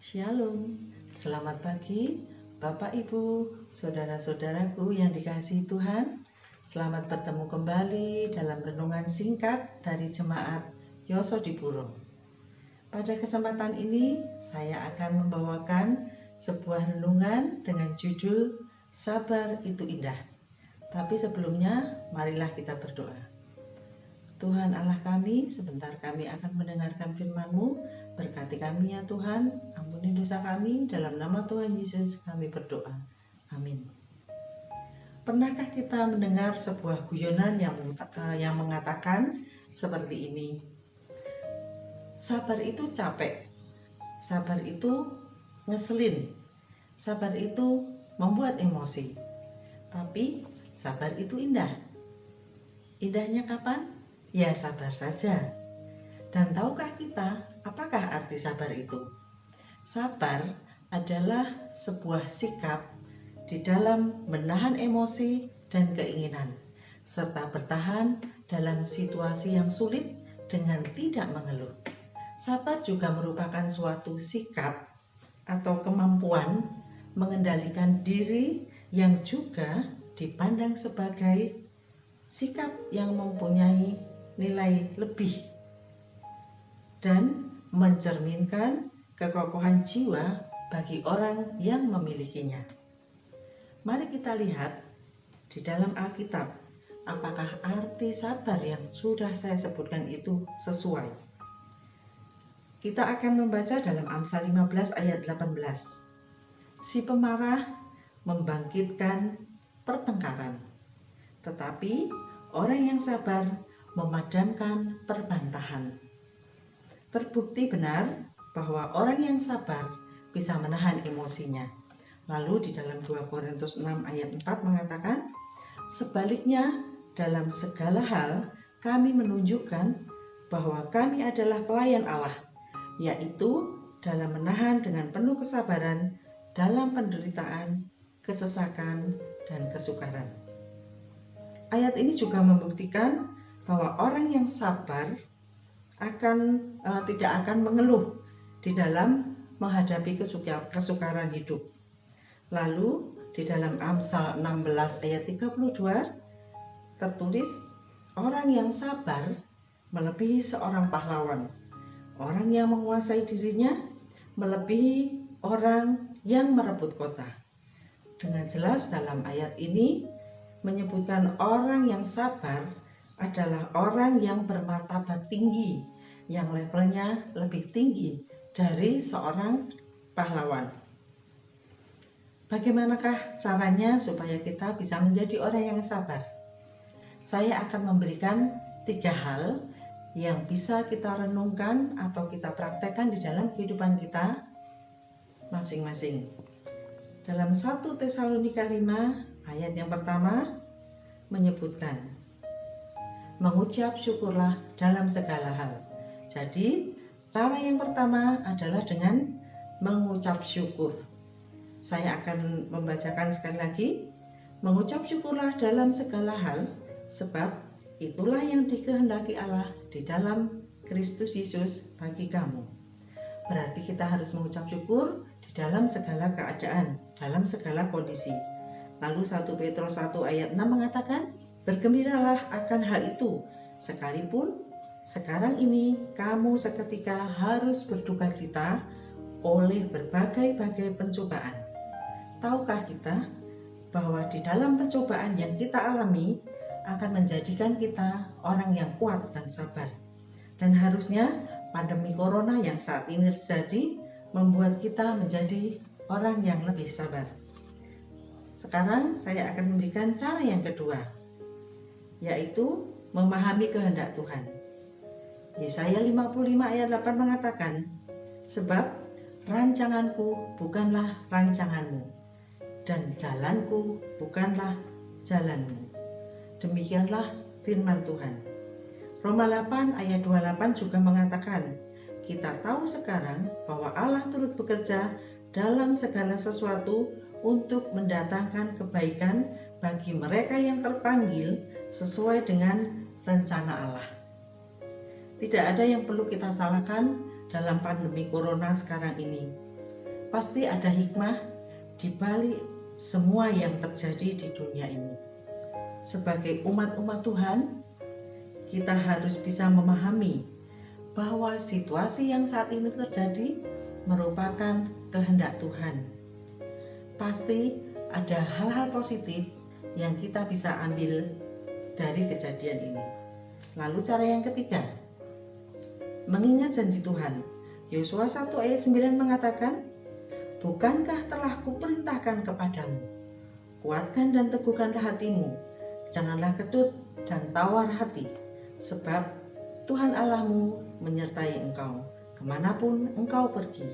Shalom, selamat pagi Bapak Ibu, saudara-saudaraku yang dikasihi Tuhan. Selamat bertemu kembali dalam renungan singkat dari Jemaat Yosodipuro. Pada kesempatan ini saya akan membawakan sebuah renungan dengan judul Sabar itu Indah. Tapi sebelumnya marilah kita berdoa. Tuhan Allah kami, sebentar kami akan mendengarkan firman-Mu. Berkati kami ya Tuhan, ampuni dosa kami, dalam nama Tuhan Yesus kami berdoa. Amin. Pernahkah kita mendengar sebuah guyonan yang mengatakan seperti ini? Sabar itu capek, sabar itu ngeselin, sabar itu membuat emosi, tapi sabar itu indah. Indahnya kapan? Ya sabar saja. Dan tahukah kita apakah arti sabar itu? Sabar adalah sebuah sikap di dalam menahan emosi dan keinginan, serta bertahan dalam situasi yang sulit dengan tidak mengeluh. Sabar juga merupakan suatu sikap atau kemampuan mengendalikan diri yang juga dipandang sebagai sikap yang mempunyai nilai lebih dan mencerminkan kekokohan jiwa bagi orang yang memilikinya. Mari kita lihat di dalam Alkitab, apakah arti sabar yang sudah saya sebutkan itu sesuai. Kita akan membaca dalam Amsal 15 ayat 18. Si pemarah membangkitkan pertengkaran, tetapi orang yang sabar memadamkan perbantahan. Terbukti benar bahwa orang yang sabar bisa menahan emosinya. Lalu di dalam 2 Korintus 6 ayat 4 mengatakan, sebaliknya dalam segala hal kami menunjukkan bahwa kami adalah pelayan Allah, yaitu dalam menahan dengan penuh kesabaran dalam penderitaan, kesesakan, dan kesukaran. Ayat ini juga membuktikan bahwa orang yang sabar tidak akan mengeluh di dalam menghadapi kesukaran hidup. Lalu di dalam Amsal 16 ayat 32 tertulis, orang yang sabar melebihi seorang pahlawan. Orang yang menguasai dirinya melebihi orang yang merebut kota. Dengan jelas dalam ayat ini menyebutkan orang yang sabar adalah orang yang bermartabat tinggi, yang levelnya lebih tinggi dari seorang pahlawan. Bagaimanakah caranya supaya kita bisa menjadi orang yang sabar? Saya akan memberikan 3 hal yang bisa kita renungkan atau kita praktekkan di dalam kehidupan kita masing-masing. Dalam 1 Tesalonika 5 ayat yang pertama menyebutkan, mengucap syukurlah dalam segala hal. Jadi, cara yang pertama adalah dengan mengucap syukur. Saya akan membacakan sekali lagi. Mengucap syukurlah dalam segala hal, sebab itulah yang dikehendaki Allah di dalam Kristus Yesus bagi kamu. Berarti kita harus mengucap syukur di dalam segala keadaan, dalam segala kondisi. Lalu 1 Petrus 1 ayat 6 mengatakan, bergembiralah akan hal itu, sekalipun sekarang ini kamu seketika harus berduka cita oleh berbagai-bagai pencobaan. Tahukah kita bahwa di dalam pencobaan yang kita alami akan menjadikan kita orang yang kuat dan sabar. Dan harusnya pandemi corona yang saat ini terjadi membuat kita menjadi orang yang lebih sabar. Sekarang saya akan memberikan cara yang kedua, yaitu memahami kehendak Tuhan. Yesaya 55 ayat 8 mengatakan, sebab rancanganku bukanlah rancanganmu, dan jalanku bukanlah jalanmu. Demikianlah firman Tuhan. Roma 8 ayat 28 juga mengatakan, kita tahu sekarang bahwa Allah turut bekerja dalam segala sesuatu untuk mendatangkan kebaikan bagi mereka yang terpanggil sesuai dengan rencana Allah. Tidak ada yang perlu kita salahkan dalam pandemi corona sekarang ini. Pasti ada hikmah di balik semua yang terjadi di dunia ini. Sebagai umat-umat Tuhan, kita harus bisa memahami bahwa situasi yang saat ini terjadi merupakan kehendak Tuhan. Pasti ada hal-hal positif yang kita bisa ambil dari kejadian ini. Lalu cara yang ketiga, mengingat janji Tuhan. Yosua 1 ayat 9 mengatakan, "Bukankah telah kuperintahkan kepadamu, kuatkan dan teguhkanlah hatimu, janganlah kecut dan tawar hati, sebab Tuhan Allahmu menyertai engkau kemanapun engkau pergi."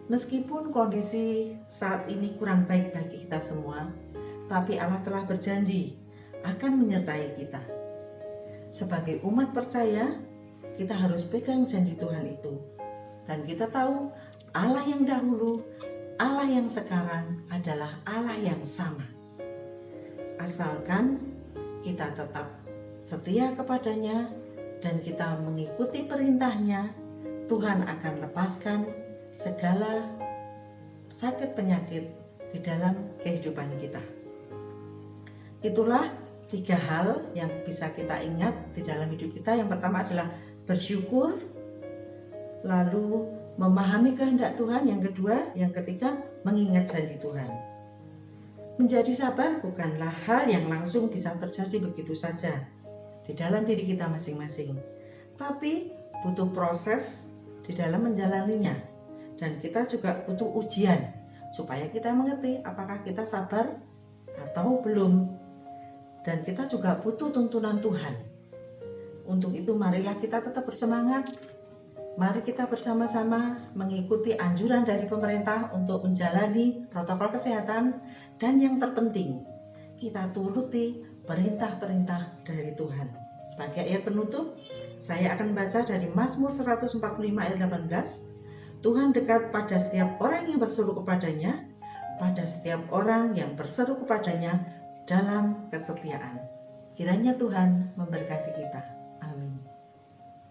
Meskipun kondisi saat ini kurang baik bagi kita semua, tapi Allah telah berjanji akan menyertai kita. Sebagai umat percaya, kita harus pegang janji Tuhan itu. Dan kita tahu Allah yang dahulu, Allah yang sekarang adalah Allah yang sama. Asalkan kita tetap setia kepadanya dan kita mengikuti perintahnya, Tuhan akan lepaskan segala sakit penyakit di dalam kehidupan kita. Itulah 3 hal yang bisa kita ingat di dalam hidup kita. Yang pertama adalah bersyukur, lalu memahami kehendak Tuhan. Yang kedua, yang ketiga, mengingat janji Tuhan. Menjadi sabar bukanlah hal yang langsung bisa terjadi begitu saja di dalam diri kita masing-masing, tapi butuh proses di dalam menjalaninya. Dan kita juga butuh ujian supaya kita mengerti apakah kita sabar atau belum. Dan kita juga butuh tuntunan Tuhan. Untuk itu marilah kita tetap bersemangat. Mari kita bersama-sama mengikuti anjuran dari pemerintah untuk menjalani protokol kesehatan. Dan yang terpenting, kita turuti perintah-perintah dari Tuhan. Sebagai ayat penutup, saya akan baca dari Mazmur 145 ayat 18. Tuhan dekat pada setiap orang yang berseru kepadanya, pada setiap orang yang berseru kepadanya dalam kesetiaan. Kiranya Tuhan memberkati kita.